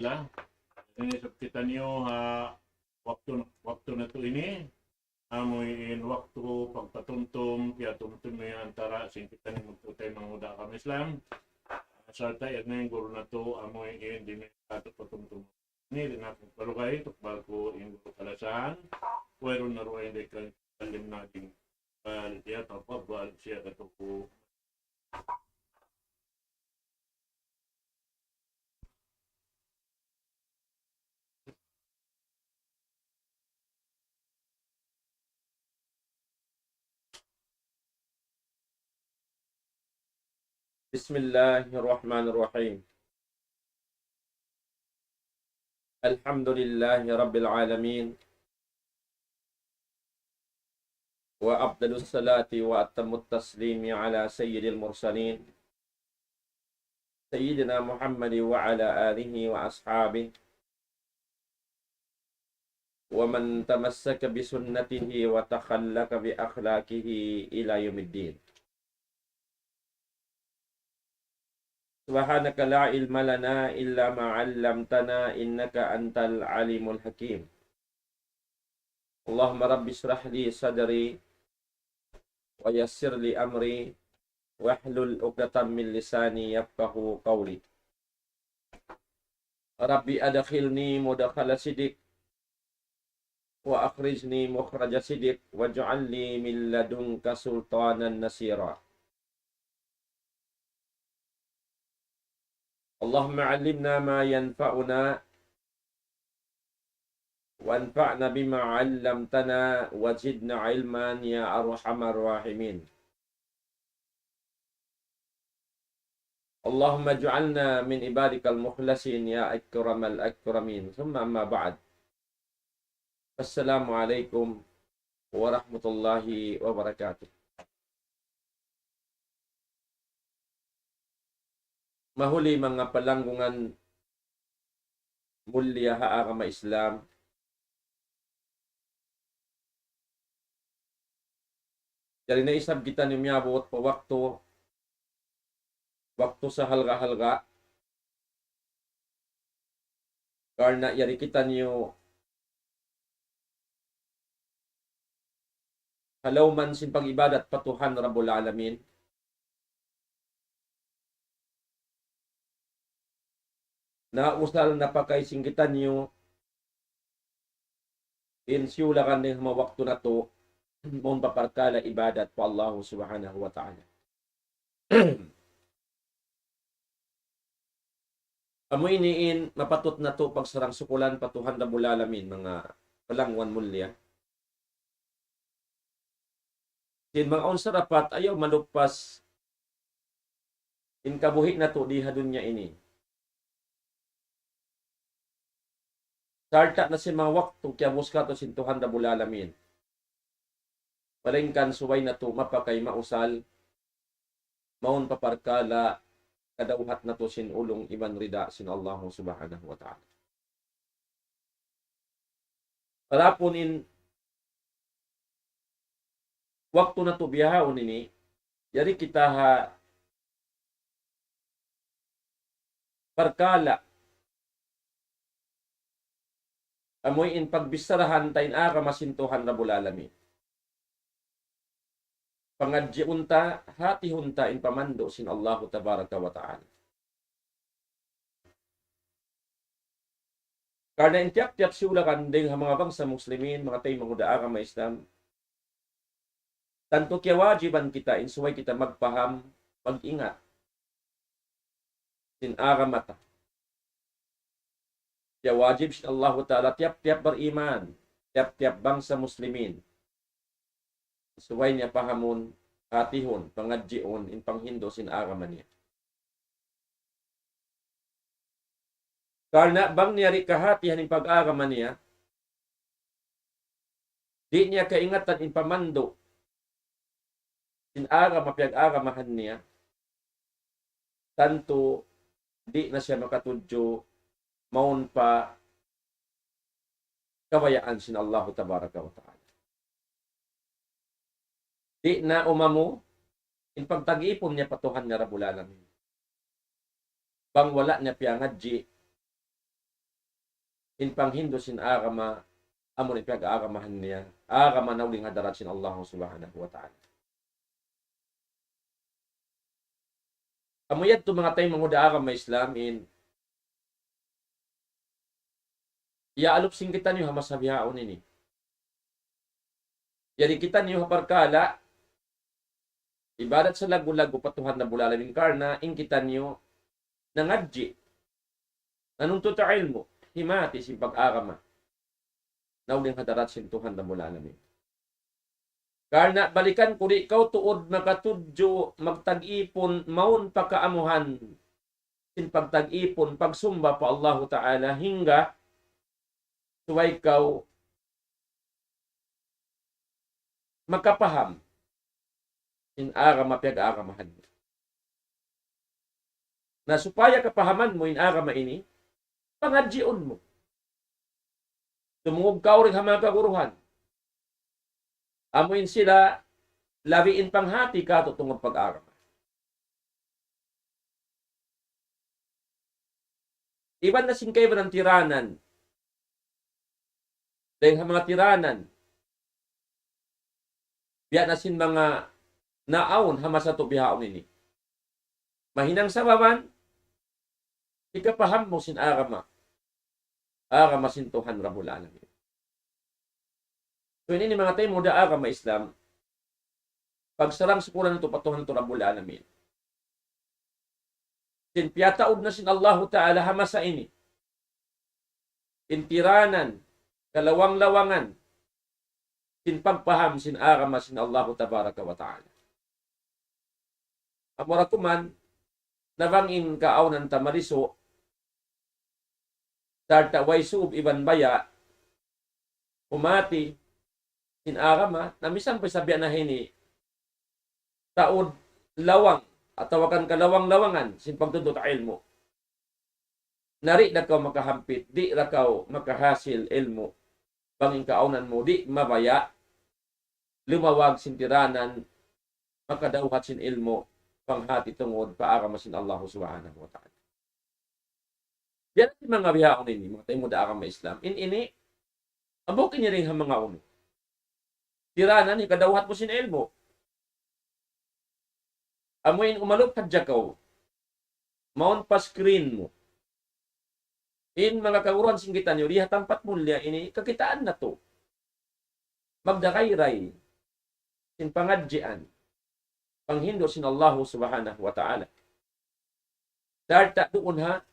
lah. Ini kita niyo waktu na to ini amoy in waktu pagpatumtum kaya tumtum may antara sin kita ni magtutay manguda kami Islam. Sarta at na yung guru na to amoy in di may ato patumtum. Ni rin ako palugay tukbal ko in guru kalasahan. Wero na ruwa hindi kalim natin dia tapos balik siya katuko. Bismillahirrahmanirrahim. Alhamdulillahi Rabbil Alamin. Wa afdalus salati wa atamut taslimi ala sayyidil mursalin. Sayyidina Muhammad wa ala alihi wa ashabihi. Wa man tamassaka bi sunnatihi wa takhallaka bi akhlaqihi ila yaumiddin. Subhanaka la ilma lana illa ma 'allamtana innaka antal alimul hakim. Allahumma rabbi shrah li sadri wa yassir li amri wahlul 'uqdatam min lisani yafqahu qawli. Rabbi adkhilni mudkhala sidq wa akhrijni mukhraja sidq waj'alni min ladunka sultanan nasira. Allahumma 'allimna ma yanfa'una wanfa'na bima 'allamtana wazidna 'ilman ya arhamar rahimin. Allahumma ij'alna min ibadikal mukhlasin ya akramal akramin. Thumma amma ba'd. Assalamualaikum warahmatullahi wabarakatuh. Mahuli mga palanggungan mulya haagama Islam. Dari na isab kita ni miyabot pa waktu sa halga-halga. Karena yari kita niyo halauman sin pag-ibadat patuhan Rabbul Alamin. Na usal na pakaisinggitan nyo insyulakan ng mga waktu na to mong paparkala ibadat po Allah subhanahu wa ta'ala. Amoy iniin mapatot na to pagsarang sukulan patuhan na bulalamin mga palangwan mulya. Sin mga unsa rapat ayaw malupas in kabuhi na to di hadun niya ini. Sarta na si mga waktu kaya muska to sintuhan na bulalamin. Palengkan suway na to mapakay mausal maun paparkala kadauhat na to sin ulong iban rida sin Allah subhanahu wa ta'ala. Parapon in waktu na to biyahaon ini yari kita ha parkala amoy in pagbisarahan tayin aga masintuhan na bulalami. Pangadji unta, hati hunta in pamando sin Allahu tabaraka wa ta'ala. Karena in tiap-tiap siula kandeng mga bangsa muslimin, mga tayo mga agama Islam, tanto kaya wajiban kita, insuway kita magpaham, mag-ingat. Sin agamata. Ya wajib sin Allah Ta'ala tiap-tiap beriman, tiap-tiap bangsa muslimin. Suway niya pahamun, hatihon, pangadjion, in panghindo sin agama niya. Karena bang niyari kahatihan in pag-agama niya, di niya kaingatan in pamando, sin agama, piyag-agamahan niya, tanto di na siya makatudyo, maun pa kawayaan sin Allah tabaraka wa ta'ala. Di na umamo in pagtag-ipon niya patuhan nga Rabbul Alamin. Bang wala niya piyangadji in panghindo sin agama amo ni pag-agamahan niya agama nauling hadarat sin Allah subhanahu wa ta'ala. Amuyad to mga tayo mga agama Islam in iaalop sing kita niyo hamasabihaon ini. Jadi kita niyo haparkala ibadat sa lagu-lagu patuhan na bulalamin karna in kita niyo nangadji nanunto ta ilmo himati si pag-agama nauling hadarat sin Tuhan na bulalamin. Karna balikan kuri ikaw tuod makatudyo magtag-ipon maun pakaamuhan sin pagtag-ipon pagsumba pa Allahu Ta'ala hingga suway ikaw makapaham in agama pag-agamahan na supaya kapahaman mo in agama ini pangadjion mo tumungog ka rin mga kaguruhan amuin sila labiin panghati ka tungod pag-agama. Iban na singkay ba ng tiranan dahil mga tiranan biya na sin mga naawon hamasa to bihaon ini mahinang sababan ikapaham mo sin agama sin Tuhan Rabbul Alamin. So ini mga tayo muda agama Islam pagsarang sukulan ito patuhan ito Rabbul Alamin. Sin piyataod na sin Allahu Ta'ala hamasa ini intiranan kalawang-lawangan sin pagpaham sin agama sin Allahu Tabaraka wa Ta'ala. Amurakuman nabangin kaaw ng tamariso darta way sub iban baya umati sin agama na misang pasabihan na hini taod lawang at tawakan kalawang-lawangan sin pagtudot ilmo. Nari na ka makahampit, di ra ka makahasil ilmo. Banging kaunan mo, di mabaya, lumawag sin tiranan, makadauhat sin ilmo, panghati tungod, paagama sin Allah subhanahu wa ta'ala. Yan ang mga bihaon ini, mga tayo mo da agama Islam. Ini, abukin niya rin ang mga uno. Tiranan, ikadauhat mo sin ilmo. Amuin umalok kadjakaw. Maun pa screen mo. In mga kauruan singgitan nyo, lihat tampat mulya ini, kakitaan na to. Magdakayray. Sin pangadjian. Panghindo sin Allah subhanahu wa ta'ala. Dahil ta doon ha,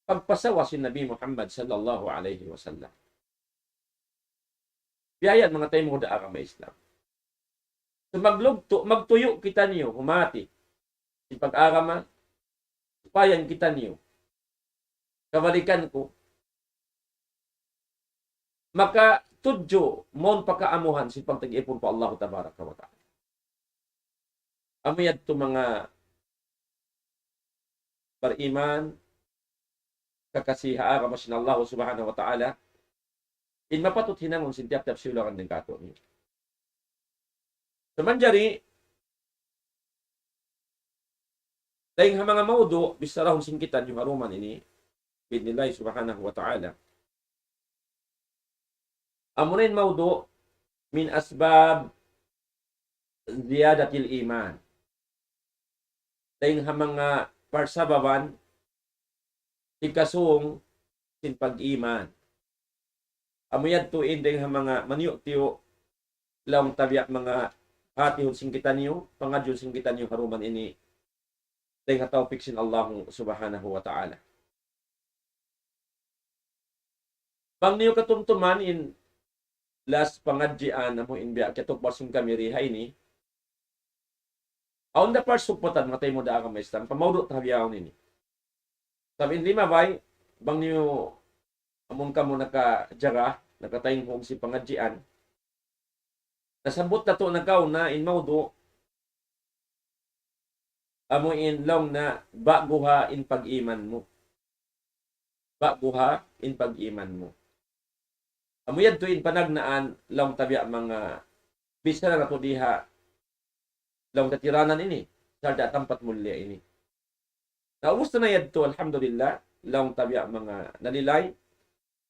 pagpasawa si Nabi Muhammad sallallahu alaihi wasallam. Biyayan mga tayo mga agama Islam. So magtuyo kita niyo, humati. Si pag-agama, upayan kita niyo. Kabalikan ko. Maka tudyo, mon pakaamuhan si pagtag-ipon pa Allah tabaraka wa ta'ala. Amuyad to mga beriman, kakasiha agama sin Allah subhanahu wa ta'ala, in mapatut hinangon sin tiap-tiap siulangan ng kato niyo. Samanjari, dahil nga mga maudo, bisarahon singkitan yung haruman ini, bidnilay subhanahu wa ta'ala. Amunin maudo, min asbab ziyadatil iman. Dahil nga mga parsababan, ikasung sin pag-iman. Amuyad tuin dahil nga mga maniyok-tiyo, lang tabiak mga hatihon singkitan niyo, pangadyon singkitan niyo haruman ini, dahil nga tawpik sin Allah subhanahu wa ta'ala. Pang niyo katumtuman in last pangadjian na mo in biya katok parsing kamiriha ini, aon da parsupatan matay mo da agama Islam, pamawdo tabiyaon ini. Sabi in lima bay, bang niyo amon ka mo nakajaga, nakatayong hong si pangadjian, nasabot na to nagaw na in maudo amo in long na baguha in pag-iman mo. Baguha in pag-iman mo. Amo yan to in panagnaan long tabiya mga bisa na to diha long tatiranan ini sarda tampat mulya ini. Naubos na yan to alhamdulillah long tabiya mga nalilay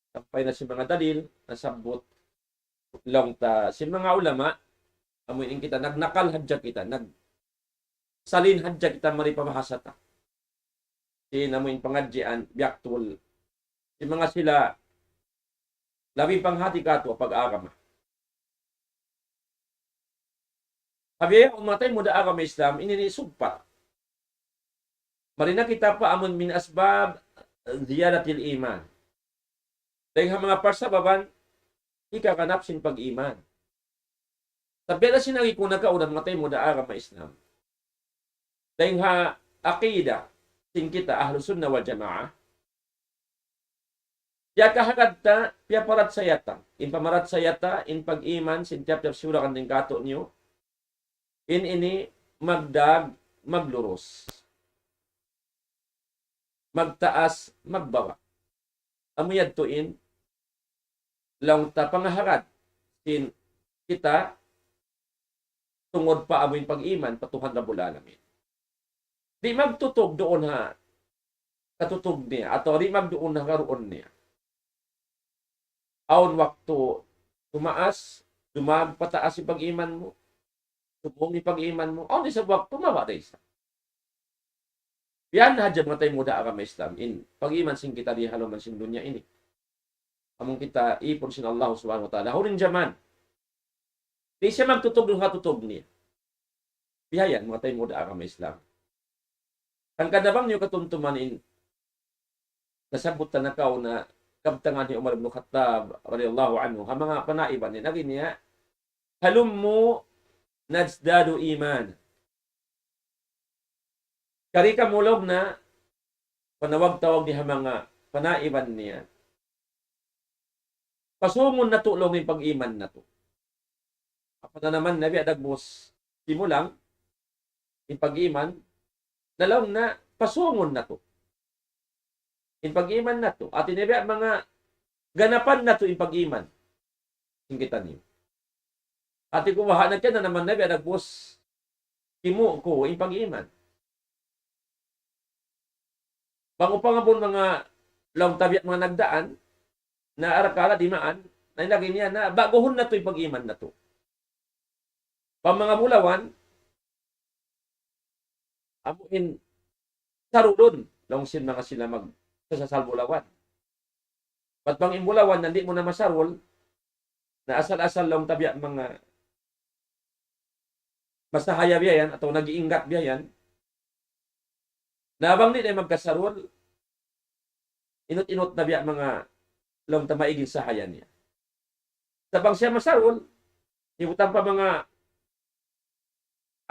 Sampay na si mga dalil, nasabot lang ta si mga ulama, amoy kita, nagnakal hadya kita, nagsalin hadya kita maripamahasa ta. Si namoy pangadjian, biaktul. Si mga sila, labi panghati kato pag-agama. Sabi, umatay mo da agama Islam, ininisugpa. Marina kita pa amon min asbab ziyadatil iman. Dahil mga parsababan, ikakanap sin pag-iman. Sabi na sinagi kung nagkaunan matay mo da agama Islam. Dahil ha akida, sin kita ahlus sunna wal jamaah, ya kahagad ta, piya parat sayata. In pamarat sayata, in pag-iman, sin tiap-tiap sura kanting kato niyo, in ini magdag, maglurus. Magtaas, magbawa. Amuyad tuin, lang ta pangaharad, sin kita, tungod pa amoy pag-iman, patuhan na bula namin. Di magtutog doon ha, katutog niya, atau di magdoon na karoon niya. Aon waktu, tumaas, pataas yung pag-iman mo, subong yung pag-iman mo, aon di sa waktu, mawa rin sa. Yan hadya mga tayo muda agama Islam, in pag-iman sing kita di halaman sin dunya ini. Among kita, ipon sin Allah subhanahu wa ta'ala, hurin jaman. Di siya magtutog ng katutog niya. Bihayan mga tayo muda agama Islam. Ang kadabang niyo katuntuman in nasabot na nakaw na kabtangan ni Umar ibn Khattab radhiyallahu anhu ha mga panaiban ni naging niya halummu nazdadu iman. Kari ka mulog na panawag-tawag ni mga panaiban niya. Pasungon na tulong yung pag-iman na to. Apa na naman nabi adagbos simulang yung pag-iman nalaw na pasungon na to. In pag-iman na to. At inabi mga ganapan na to in pag-iman. Singkitan niyo. At ikumaha na siya na naman nabi adagbos kimu ko in pag-iman. Pangupangabon mga long tabi at mga nagdaan na arakala dimaan na ilagay niya na baguhon na to yung pag-iman na to. Pang mga bulawan, amuin sarulon long sin mga sila sa bulawan. Pat pang imbulawan nandi mo na masarol na asal-asal long tabi at mga masahaya biyayan atau nag-iingat biyayan. Nabang di na magkasarol, inot-inot na biya mga long tamaigin sahayan niya. Sabang siya masarol, ibutan pa mga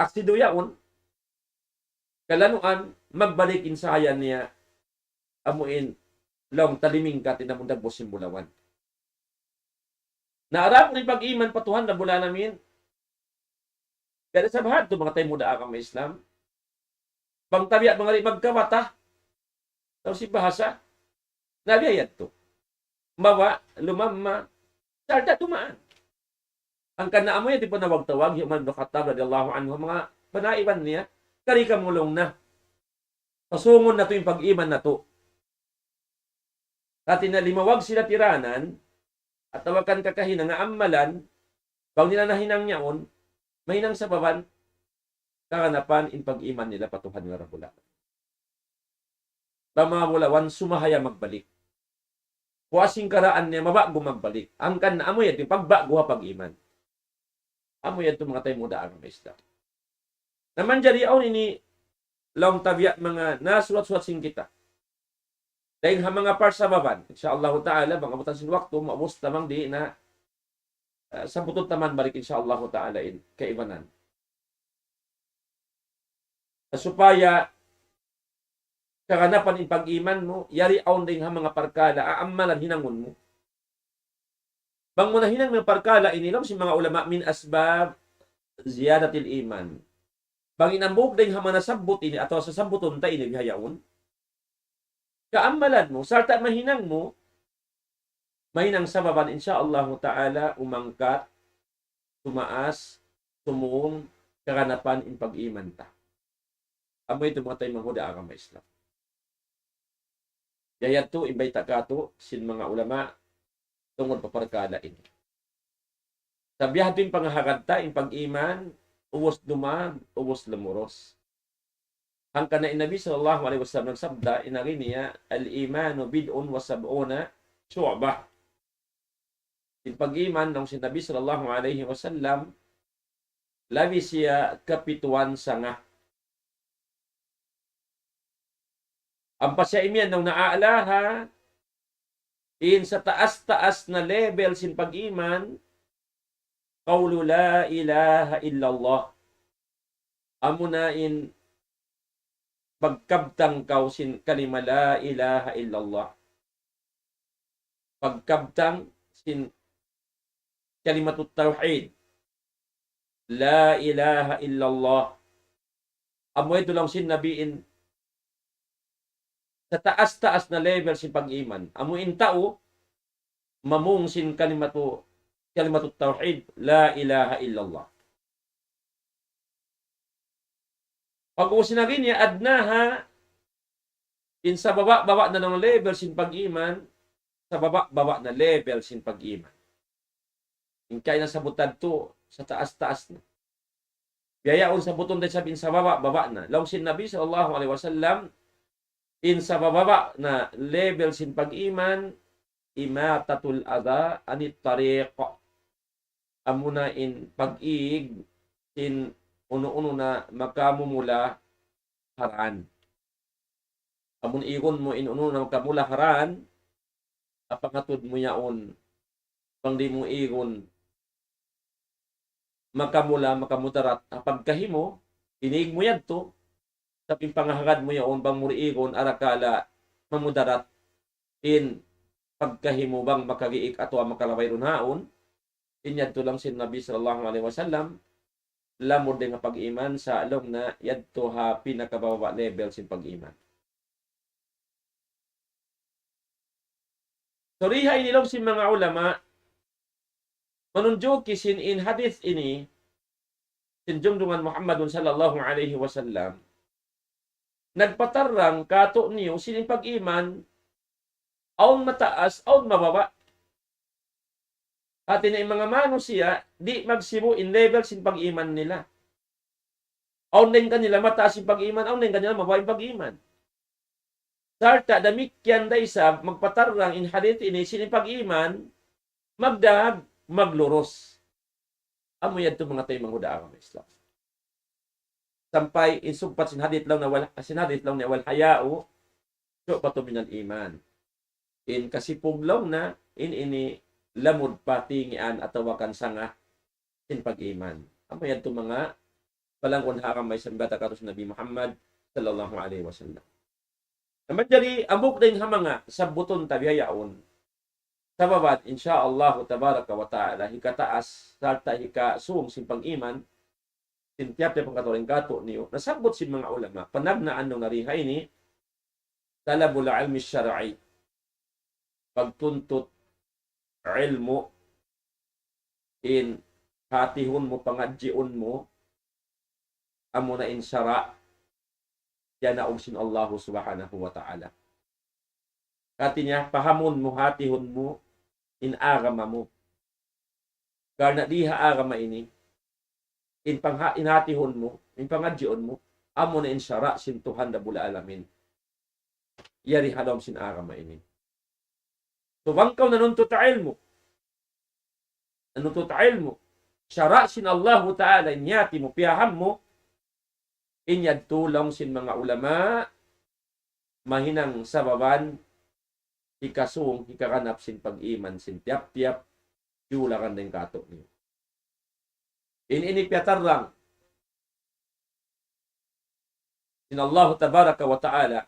aksiduyaon, kalanuan, magbalikin sahayan niya, amuin, long taliming ka, tinamundag mo simbulawan. Naarap ni pag-iman patuhan na bula namin, pero sa bahad, mga tayo muda akang may Islam, pangtabi at mga magkamata, tapos si bahasa, nabiyayat to. Mawa, lumama, sarda tumaan. Ang kanaamoy, di pa nawag-tawag, yung Umar ibn Khattab, radiyallahu anhu, mga panaiban niya, karika mulong na. Pasungon na to yung pag-iman na to. At limawag sila tiranan, at tawakan kakahinang nga amalan, pag nila nahinang niyaon, mahinang sa baban, kakanapan in pag-iman nila patuhan nga rabula. Ba mga bulawan, sumahaya magbalik. Kuasing karaan niya, mabago magbalik. Ang kan na amoy yan, pagbago ha pag-iman. Amoy yan itong mga tayo muda ang Islam. Naman dyan yaon ini long tabiat mga nasulat-sulat sing kita. Dahil ha mga par sa baban, insyaAllah ta'ala, bang abutan sin waktu, maabos tamang di na sa butod taman balik insyaAllah ta'ala in kaibanan. Supaya kaganapan in pag-iman mo, yari aon din ha mga parkala, aamalan hinangon mo. Bang mo na hinang mga parkala, ininom si mga ulama min asbab ziyadatil iman. Bang inambog din ha mga nasabot ini, atau sa sabuton ta ini bihayaon, kaamalan mo, sarta mahinang mo, mahinang sababan, insyaAllah ta'ala, umangkat, tumaas, tumung, kaganapan in pag-iman ta. Amoy ito mga tayo manghuda agama Islam. Yayat to, ibay takato, sin mga ulama, tungod paparkala ini. Sabihan din pangahagad in pag-iman, uwas dumag, uwas lamuros. Hangka na Nabi sallallahu alaihi wasallam nagsabda, inari niya, al-imanu bid'un wa sab'una syu'bah. In pag-iman ng Nabi sallallahu alaihi wasallam, labi siya kapituan sanga. Ang pasyaimian ng naaalaha, in sa taas-taas na level sin pag-iman, qawlu la ilaha illallah. Amunain pagkabtang kaw sin kalima la ilaha illallah. Pagkabtang sin kalimatut tauhid. La ilaha illallah. Amoy ito lang sin nabiin sa taas-taas na level sin pag-iman. Amuin tao, mamung sin kalimatut tauhid, la ilaha illallah. Pag-usin na rin niya, adnaha, in sa baba-baba na ng level sin pag-iman, sa baba-baba na level sin pag-iman. In kaya na sabutad to, sa taas-taas na. Biyayaon sa buton din sabihin sa baba-baba na. Long sin Nabi sallallahu alaihi wasallam, in sa bababa na level sin pag-iman, imatatul adha anit tariq. Amuna in pag-iig sin uno-uno na makamumula haran. Amun igon mo in uno na makamula haran, apangatod mo yaon, pang di mo igon makamudarat, apagkahimo, inig mo yan to, taping pangahagad mo yaon, bang muriigon, arakala, mamudarat, in pagkahimo bang makagiik ato ang makalaway runhaon, inyadto lang sin Nabi sallallahu alaihi wasallam, lamod din nga pag-iman sa along na yadto ha pinakababa level sin pag-iman. Surihay nilong sin mga ulama, manunjuk kisin in hadith ini, sin Junjungan Muhammadun sallallahu alaihi wasallam, nagpatarang kato niyo sin pag-iman, aun mataas, aun mababa. At na mga manusia, di magsibo in level sin pag-iman nila. Aun din kanila mataas sin pag-iman, aun din kanila mababa yung pag-iman. Sarta, damikyan day sa magpatarang in hadith ini sin pag-iman, magdag, magluros. Amo yan ito mga tayo manghuda ang Islam. Sampay, insugpat sin hadith lang na wal hayao, so pato minal iman. In kasipog lang na, in ini lamod patingian at tawakan sanga sin pag-iman. Amo yan ito mga palangkon hakamay sa bata katos Nabi Muhammad sallallahu alaihi wasallam. Naman jari, amok din mga sa buton tabihayaon, sa babat, insyaallah tabaraka wa ta'ala, hikataas, sarta hikasung sin pag-iman, sintiap na pangkaturing kato niyo, nasabot sin mga ulama, panagnaan nung narihay ni, talabul ilmi syar'i, pagtuntut ilmo, in hatihon mo, pangadjion mo, amo na in syara', yan na sin Allah subhanahu wa ta'ala. Kati niya, pahamon mo, hatihon mo, in agama mo. Karena diha agama ini, inhatihon mo, in pangadjion mo, amo na in syara' sin Tuhan na bula alamin. Yari halom sin agama ini. So, bangkaw nanuntut ilmo. Nanuntut ilmo. Syara' sin Allah ta'ala, inyati mo, piyaham mo, inyad tulong sin mga ulama, mahinang sababan, hikasung, hikakanap sin pag-iman, sin tiap-tiap, yulakan din kato niyo. Ini-piatar lang, sin Allah tabaraka wa ta'ala,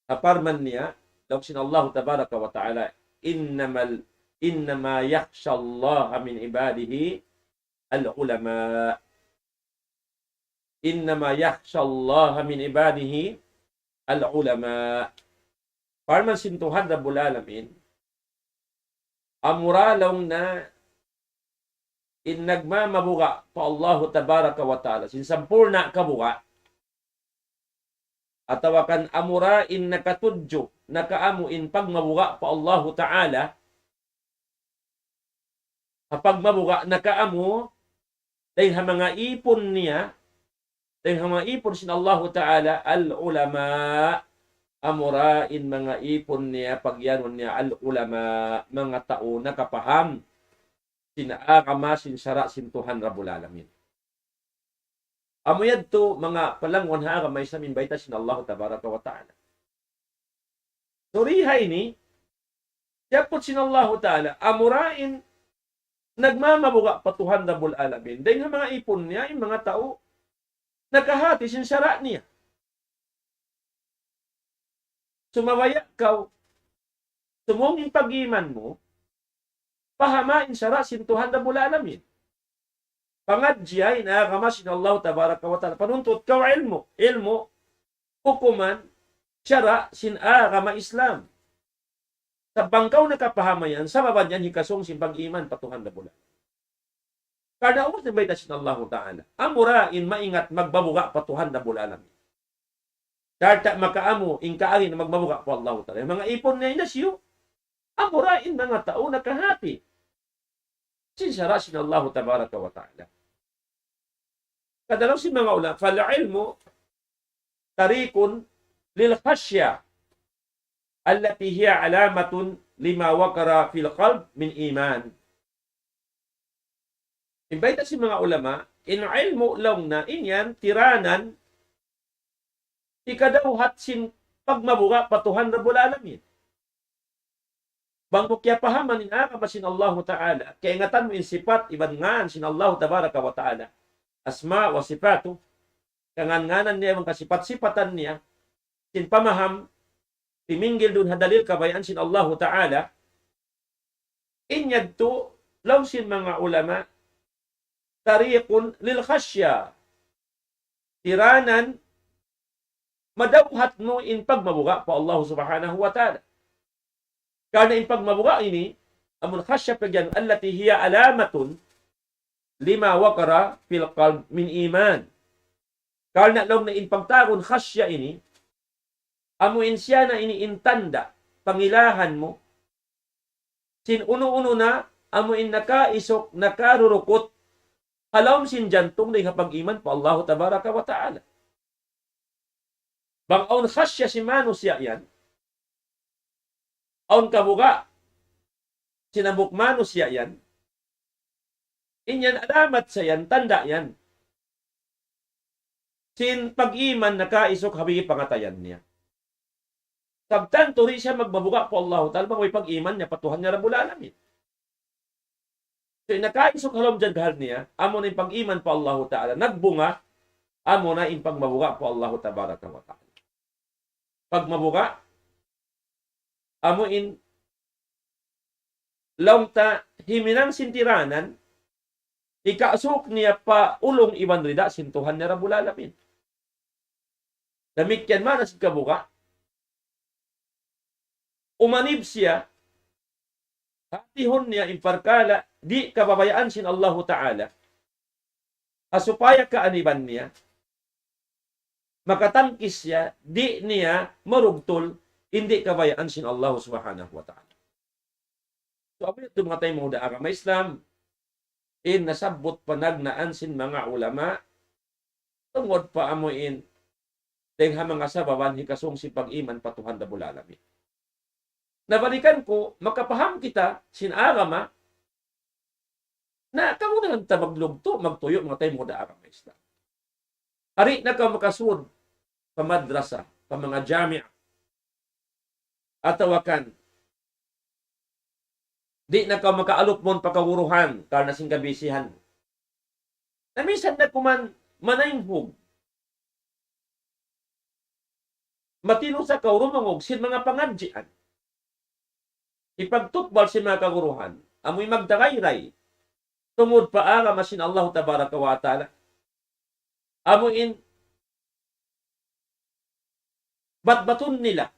aparman niya, law sin Allah tabaraka wa ta'ala, innama yakhsha Allah min ibadihi al-ulama. Innama yakhsha Allah min ibadihi al-ulama. Parman sin Tuhan Rabbul Alamin, amuralong na in nagmamabuga pa Allah tabaraka wa ta'ala, sin sampurna kabuga, atawakan amura in nakatudyo nakaamuin pagmabuga pa Allahu Ta'ala, kapag mabuga nakaamu, dahil mga ipon niya, dahil mga ipon sin Allahu Ta'ala, al-ulama, amurain mga ipon niya, pagyanon niya, al-ulama, mga tao na kapaham, sinaakama, sinsara, sintuhan, Rabbul Alamin. Amuyad to, mga palangwan haagamay sa minbaita sin Allahu Tabaraka wa Ta'ala. Surihay ni, siya po sin Allahu Ta'ala, amurain, nagmamabuga patuhan Rabbul Alamin. Dahil nga mga ipon niya, yung mga tao, nakahati sinsara niya. Sumawaya ka, sumungin pag-iman mo, pahamain sara sintuhan Rabbul Alamin. Pangadjay na kamasin Allah Tabaraka wa Ta'ala. Panuntut ka ilmo. Ilmo, hukuman, syara, sinagama Islam. Sa bangkaw na kapahamayan, sa babad yan, hikasong simpag-iman, patuhan na bulan. Karena umat na bayta sin Allah Ta'ala. Amurain maingat magbabuga, patuhan na bulan. Karta makaamu, ingkaari na magbabuga po Allah Ta'ala. Mga ipon na inasyo, amurain mga tao na kahati. Sinsara sin Allah Tabaraka wa Ta'ala. Kadalaw si mga ulam, fal-ilmu, tarikun, lil-khasya, allati hiya alamatun lima wakara fil qalb min iman. Imbayta si mga ulama, in ilmu lang na inyan, tiranan, ikadawhat sin pagmabuga patuhan Rabbul Alamin. Bang mukya pahaman in akama sin Allah Ta'ala, kaya ingatan mo in sifat, iban ngan sin Allah Tabaraka wa Ta'ala, asma wa sifatu, kangan-nganan niya, mga kasipat-sipatan niya, sin pamaham, timinggil dun hadalil kabayaan sin Allah Ta'ala, inyad to, law sin mga ulama, tariqun lil khasya, tiranan, madawhat mo in pagmabuga pa Allah Subhanahu wa Ta'ala. Karena in pagmabuga ini, amun khasya pagyan, allati hiya alamatun, lima wakara fil qalb min iman. Karena law na in pagtagon khasya ini, amuin siya na iniintanda, pangilahan mo, sin uno-uno na, amuin nakaisok, nakarurukot, halawm sin jantong na kapag iman pa Allah Tabaraka wa Ta'ala. Bang aun khasya si mano siya yan, aun kabuga, sinabuk mano siya yan, inyan alamat sa yan, tanda yan, sin pag-iman nakaisok habigi pangatayan niya. Sabtan, turi siya magbabuga po Allah Ta'ala, may pag-iman niya, patuhan niya Rabbul Alamin. So, nakaisok halom dyan kahal niya, amo na yung pag-iman po Allah Ta'ala, nagbunga, amo na yung pagmabuga po Allah Tabaraka wa Ta'ala. Pagmabuga, amo in launta himinang sintiranan, ikaasok niya pa ulong iwan rida, sintuhan niya Rabbul Alamin. Damikyan man as kabuga, umanib siya, hatihon niya imparkala, di kababayaan sin Allahu Ta'ala, asupaya kaaniban niya, makatangkis siya, di niya marugtol, hindi kabayaan sin Allah Subhanahu wa Ta'ala. So, abay ito mga tayo mga agama Islam, nasabot panagnaan sin mga ulama, tungod pa amuin, dahil mga sababan, hikasong si pag-iman patuhan Rabbul Alamin. Nabalikan ko, makapaham kita, sinagama, na kamunahan ta maglugto, magtuyo, mga tayo mga agama Islam. Hari na ka makasud, pamadrasa, pa mga jami'a, atawakan, di na ka makaalop mon pakawuruhan, karena sing kabisihan. Namisan na kuman, manayhug, matino sa kaurumangog, sin mga pangadjian, ipagtutbal si mga kaguruhan, amoy magdagayray, tungod paara masin Allah Tabaraka wa Ta'ala, amoyin batbatun nila,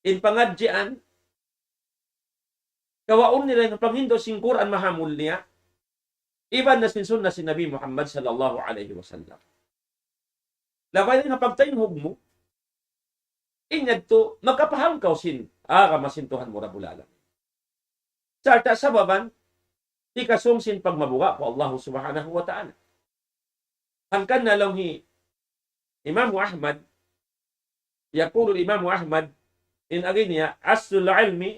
in pangadjian, kawaon nila ng panghindo sing Quran mahamul niya, iban na sinsun na si Nabi Muhammad sallallahu alaihi wasallam. Labay na pagtayong mo, Inyad to, magkapahangkaw sin, masintuhan mo Rabbul Alamin. Sarta sababan, di kasumsin pagmabuga po Allah subhanahu wa ta'ala. Hangkan na lang Imam Ahmad, yakulu Imam Ahmad, in aginiya, aslul ilmi,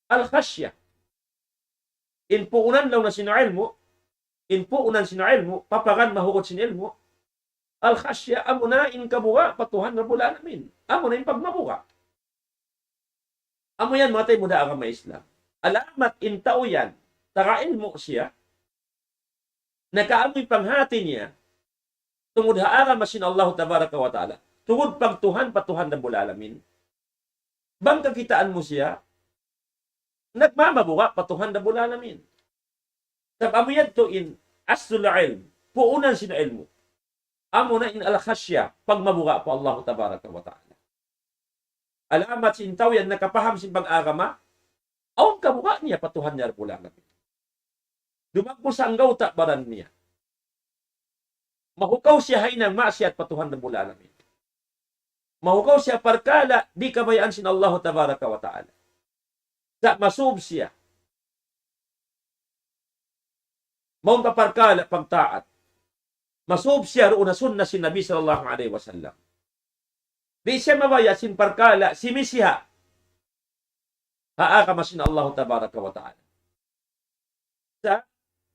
al-khasya. In puunan lang na sino ilmu, papagan mahukot sin ilmu, al-khasya, amo na in kabuga, patuhan Rabbul Alamin. Amo na in pagmabuga. Amo yan, mga tayo muda ang Islam. Alamat in tao yan, taka ilmu siya, nakaamoy panghati niya, tungod haara masin Allah tabaraka wa ta'ala, tungod pagtuhan patuhan Rabbul Alamin, bang kakitaan mo siya, nagmamabuga patuhan Rabbul Alamin. Amo yan to in aslul ilm, puunan sino ilmu. Amo na in al-khasya, pagmabuga po Allah tabaraka wa ta'ala. Alamat sin tao yan, nakapaham sin pag-agama, aon kabuga niya patuhan niya Rabbul Alamin. Dumagpo sa anggawta baran niya. Mahukaw siya hay ng masyat patuhan Rabbul Alamin. Mahukaw siya parkala, di kabayaan sin Allah tabaraka wa ta'ala. Sa masub siya. Maun parkala pagtaat. Masub siya roon na sunna si Nabi sallallahu alaihi wasallam. Di siya mabaya sin parkala, si Misiha. Haaka masin Allah tabaraka wa ta'ala. Sa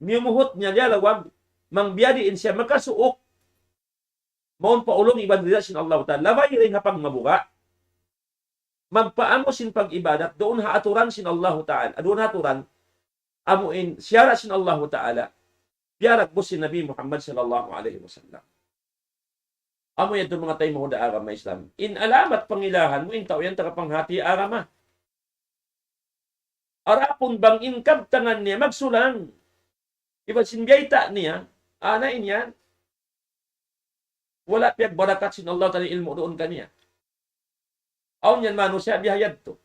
miyumuhot niya lalawag, mangbiyadiin siya, magkasuok. Maun paulong ibadila sin Allah ta'ala. Labay rin hapang mabuga. Magpaamo sin pag-ibadat, doon haaturan sin Allah ta'ala. Doon haaturan, amuin, siyara sin Allah ta'ala. Biyarak po si Nabi Muhammad sallallahu alaihi wasallam. Amo yan itong mga tayo mga agama Islam. In alamat pangilahan mo, in tao yan takapanghati agama. Arapon bang inkab tangan niya, magsulang. Iba sinbiyayta niya, anain yan. Wala piyag barakat sin Allah tali ilmu doon kaniya. Aun yan mano siya, bihayad to.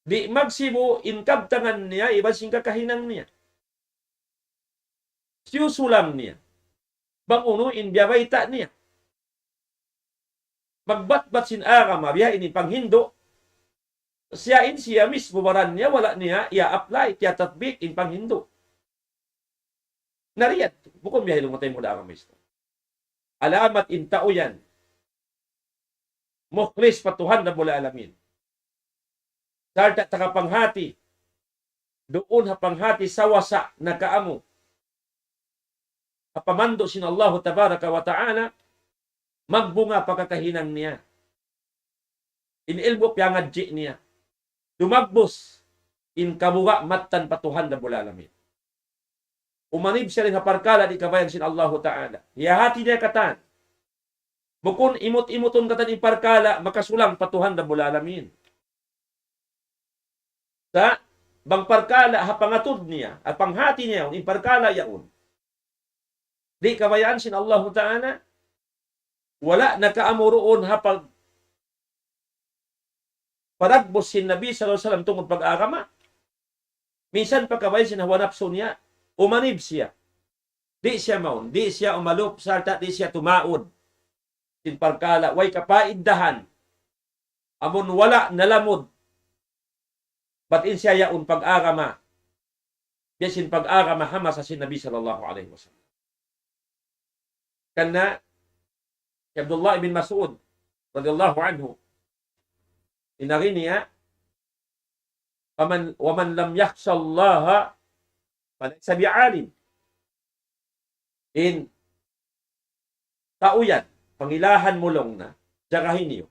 Di magsibo, inkab tangan niya, iba singkakahinang niya. Siyusulam niya. Banguno in biyawayta niya. Magbatbat sin agama, biyain in panghindo, siya mismo baran niya, wala niya, ia-apply, tiya tatbik in panghindo. Nariyat, bukong biyahin mo tayo mula agama Islam. Alamat in tao yan. Mukhlis patuhan Rabbul Alamin. Sarta takapanghati, doon hapanghati sa wasa na kaamo. Apamando sin Allah tabaraka wa ta'ala, magbunga pagkakahinang niya. Inilbo piyangadji niya. Dumagbos in kabuga matan patuhan Rabbul Alamin. Umanib siya rin haparkala di kabayan sin Allah ta'ala. Hiyahati niya katan. Bukun imot-imuton katan iparkala, makasulang patuhan Rabbul Alamin. Sa bang parkala hapangatod niya, at panghati niya, iparkala yaon. Di kabayaan sin Allah Ta'ala, wala nakaamuroon hapag paragbos sin Nabi sallallahu alaihi wasallam tungod pag-agama. Minsan pagkabayan sin hawanapso niya, umanib siya. Di siya maun, di siya umalup, sarta di siya tumaod. Sin parkala, way kapaiddahan. Amon wala nalamod. Batin siya yaon pag-agama. Biyasin pag-agama hama sa sin Nabi sallallahu alaihi wasallam. Kana si Abdullah ibn Mas'ud radhiyallahu anhu inari niya waman lam yakhsha Allah falaysa bi'alim. In tauyan pangilahan mulong na jagahin niyo.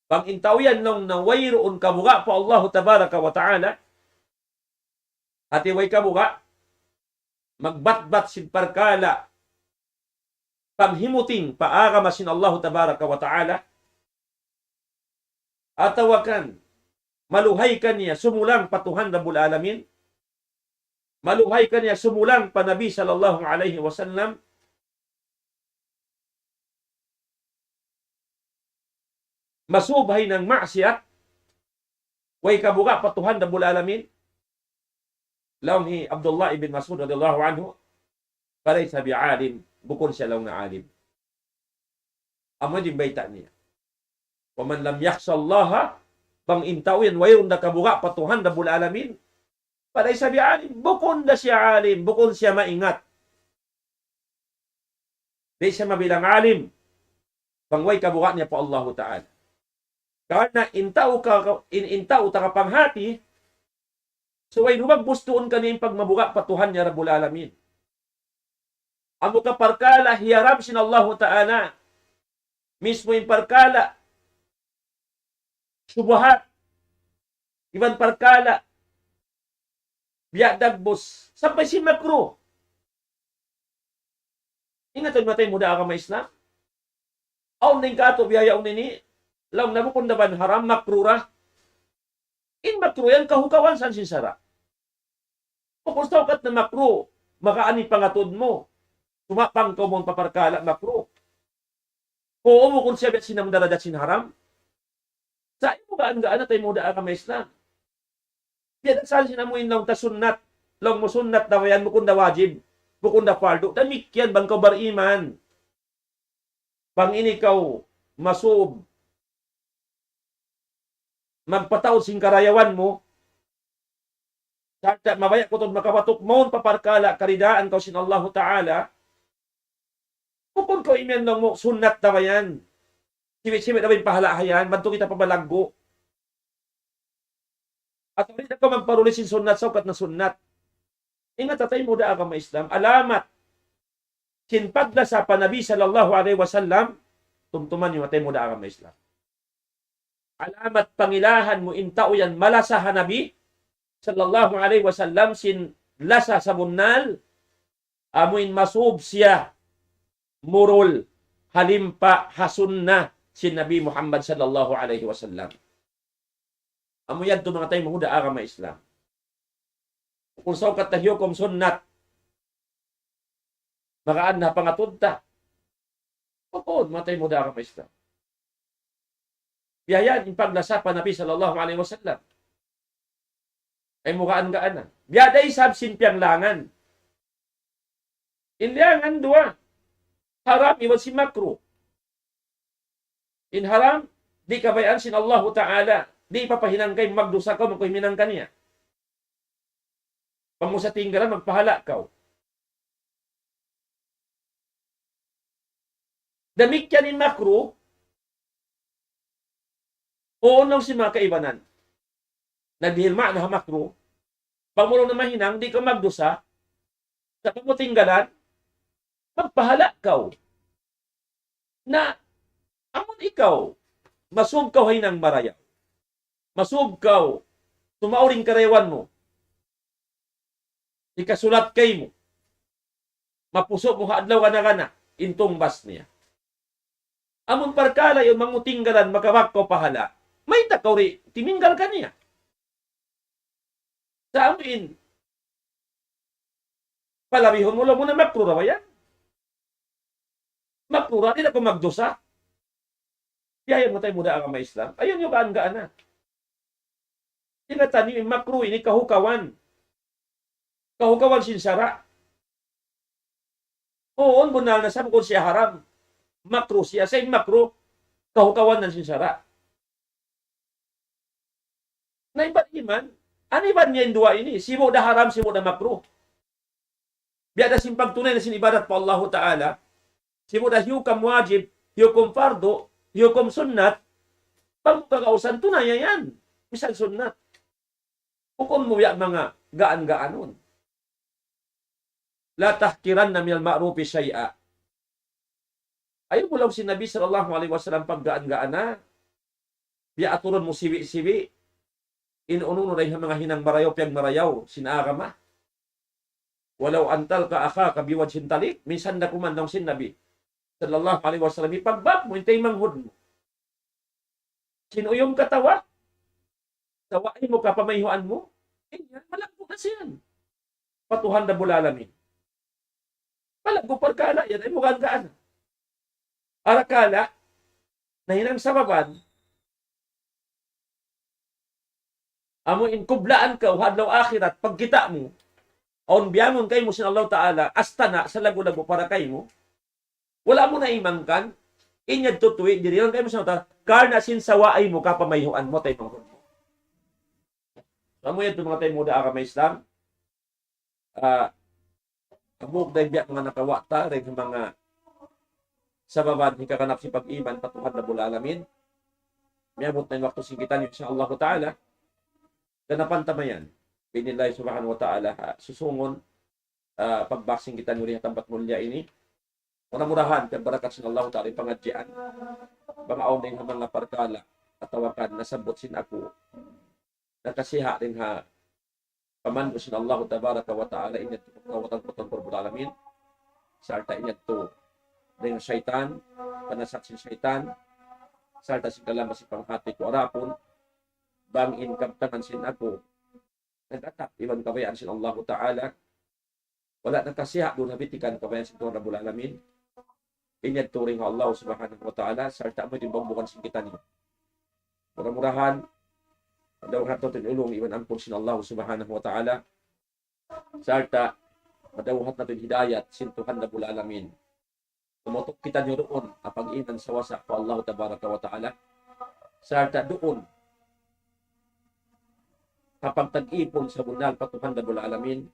Pang intauyan nung nawayroon kabuga po Allah tabaraka wa ta'ala hati way kabuga magbatbat sin parkala paghimuting paagama sin Allah tabaraka wa ta'ala atawakan maluhay ka niya sumulang patuhan Rabbul Alamin, maluhay ka niya sumulang pa Nabi sallallahu alaihi wasallam, masubhay ng maksiyat way kabuga patuhan Rabbul Alamin. Laong hi Abdullah ibn Mas'ud radhiyallahu anhu palaysa bi'alim, bukod siya lang na alim. Amo din baita niya. Wa man lam yakhsha Allah bang intaw yan wayong nakabuga patuhan da bul alamin. Paday sabi alim, bukon da siya alim, bukon siya maingat. Di siya mabilang alim. Bangway kabuga niya po Allah Ta'ala. Karena intaw ta kapanghati, so way hubag bustuon kanin pag mabuga patuhan niya Rabbul Alamin. Amo ka parkala hiyarab sin Allah Ta'ala. Mismo yung parkala. Subuhat. Iban parkala. Biya dagbos. Sampai si makro. Ingatan matay muda ka may Islam. Aun ning kato biyaya nini. Law nabukundaban haram makrura. In makro yan kahukawan san sinsara. Pukustaw kat na makro. Makaani pangatod mo. Tumapang ko mong paparkala makro. Oo mo kung siya sinamdaradat sin haram. Sa imo gaan-gaan na tayo mo daan ka may Islam. Yan saan sinamuin lang ta sunnat. Lang mo sunnat na yan, bukunda wajib. Bukunda fardo. Tamik yan, bang ka bariman. Bang inikaw, masub. Magpataod sing karayawan mo. Sa mabaya ko itong makapatok mo, paparkala, karidaan ka sin Allah Ta'ala. Kung ko imen lang mo, sunnat na ba yan? Simit-simit na ba yung pahalahayan? Banto kita pabalaggo. At ulit ako magparulisin sunnat, saukat na sunnat. Ingat tatay mo da ka ma Islam. Alamat. Sinpagla sa panabi sallallahu alaihi wasallam, tumtuman yung matay mo da ka ma Islam. Alamat pangilahan mo intao yan malasa hanabi sallallahu alaihi wasallam sin lasa sa bunal amuin masub siya murul halimpa hasunna si Nabi Muhammad sallallahu alaihi wasallam. Amo yan to mga tayo mahuda agama Islam. Kung saan katahyo kom sunnat makaan na pangatudta. Pagod mga tayo mahuda agama Islam. Biyayan impaglasa pa Nabi sallallahu alaihi wasallam. Ay mukaan-gaan na. Biyaday sab simpiang langan. Inliangan dua. Haram iwan si makro. In haram, di kabayaan sin Allah Ta'ala. Di ipapahinang kay magdusa ka, magpahiminang ka niya. Pag mo sa tinggalan, magpahala ka. Damik yan in makro, uunang si mga kaibanan. Naghihilma na makro, pag mo na mahinang, di ka magdusa, sa pamutinggalan, magpahala ka. Na, amon ikaw, masub ka hay ng marayaw. Masub ka, tumauring karayawan mo. Ikasulat kay mo. Mapuso mo haadlaw ka na intong bas niya. Amon parkala yung mangutinggalan, makawak ko pahala. May takaw rin, timinggal ka niya. Sa amin, palabihon mo lang muna makrura ba yan? Makrura, hindi na ko magdosa. Biyayan mo tayo muna ang Islam. Ayun yung gaan-gaan na. Ingatan yung makro, ini kahukawan. Kahukawan sinsara. Oo, bunal na sabi ko siya haram. Makro siya. Sa makro, kahukawan ng sinsara. Na iba't iman, ano iban niya yung dua ini? Sibo na haram, sibo na makro. Biada simpang tunay na sinibadat pa Allah Ta'ala. Sibo na hiyukam wajib, hiyukum fardo, hiyukum sunnat. Pag kakausan, tunay yan. Misal sunnat. Hukom mo ya mga gaan-gaanon. La tahkiran na miyal ma'rufi syai'a. Ayaw mo lang si Nabi sallallahu alaihi wasallam pag gaan-gaan na. Biya aturon mo siwi-siwi. Inuununo rin ang mga hinang marayaw, piyang marayaw, sinaagama. Walau antal ka aka, kabiwad sintalik, minsan na kumandang sin Nabi sallallahu alaihi wasallam, ipagbab mo, hintay manghud mo. Sinuyong katawa, tawain mo, kapamayhuan mo, malagpo na siyan. Patuhan na bulalamin. Malagpo parkala, yan ay mukhang gaan. Arakala, na hinang sababan, amo inkublaan ka, hadlaw akhirat, pagkita mo, aun biyamon kay mo sin Allah Ta'ala, astana sa lago-lago para kay mo, wala mo na imangkan, Inyad tutuwi, diri lang kayo masunod, karna sinsawaay mo, kapamayhuan mo, tayo mga mo. So, mo yan, mga tayo muda ka may Islam, amog dahil biyak mga nakawata, rin mga sababan, hikakanap si pag-iman, patuhan na bulalamin, miyamot na yung waktu singkitan, insyaAllah ta'ala, ganapan tamayan, binilay subhanahu wa ta'ala, susungon, pagbaksing kita nyo rin tampat mulya ini, murah-murahan, kaya barakat sin Allah ta'ala pangadyan, mga aunay ng mga parkala, at tawakan, nasabot sin ako, nakasiha rin ha, pamanbo sin Allah tabaraka wa ta'ala, inyat kawatan-kawatan perbulalamin, sarta inyat to, dengan syaitan, panasak sin syaitan, sarta sin kalama si panghati ko arapon, bangin kaptangan sin ako, nag-atak, iwan kabayaan sin Allah ta'ala, wala nang kasiha doon habitikan kabayaan sin Tuhan Rabbul Alamin, inyad turing Allah subhanahu wa ta'ala, sarta mo timbang sin kita niyo. Murah-murahan, daw hato tinulong, iwan ampun sin Allah subhanahu wa ta'ala, sarta, madawhat natin hidayat sin Tuhan Rabbul Alamin. Tumutok kita nyo roon, apag-inan sa wasak ko Allah tabaraka wa ta'ala, sarta doon, kapag tag-ipon sa bunal patuhan Rabbul Alamin,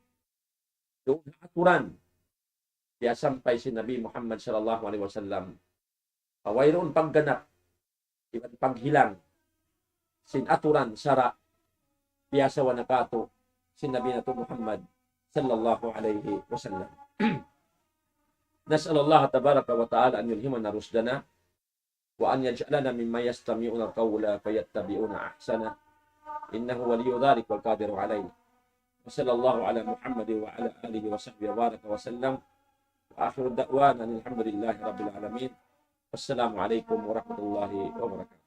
doon aturan, kaya sampay si Nabi Muhammad sallallahu alaihi wasallam, awayroon pagganap, iban paghilang, sin aturan, sara, piyasa wa nakato, si Nabi nato Muhammad sallallahu alaihi wasallam. نسأل الله تبارك وتعالى أن يلهمنا رشدنا وأن يجعلنا مما يستمعون القول فيتبعون أحسنه إنه ولي ذلك والقادر عليه وصلى الله على محمد وعلى آله وصحبه وبارك وسلم وآخر الدعوانا الحمد لله رب العالمين والسلام عليكم ورحمة الله وبركاته.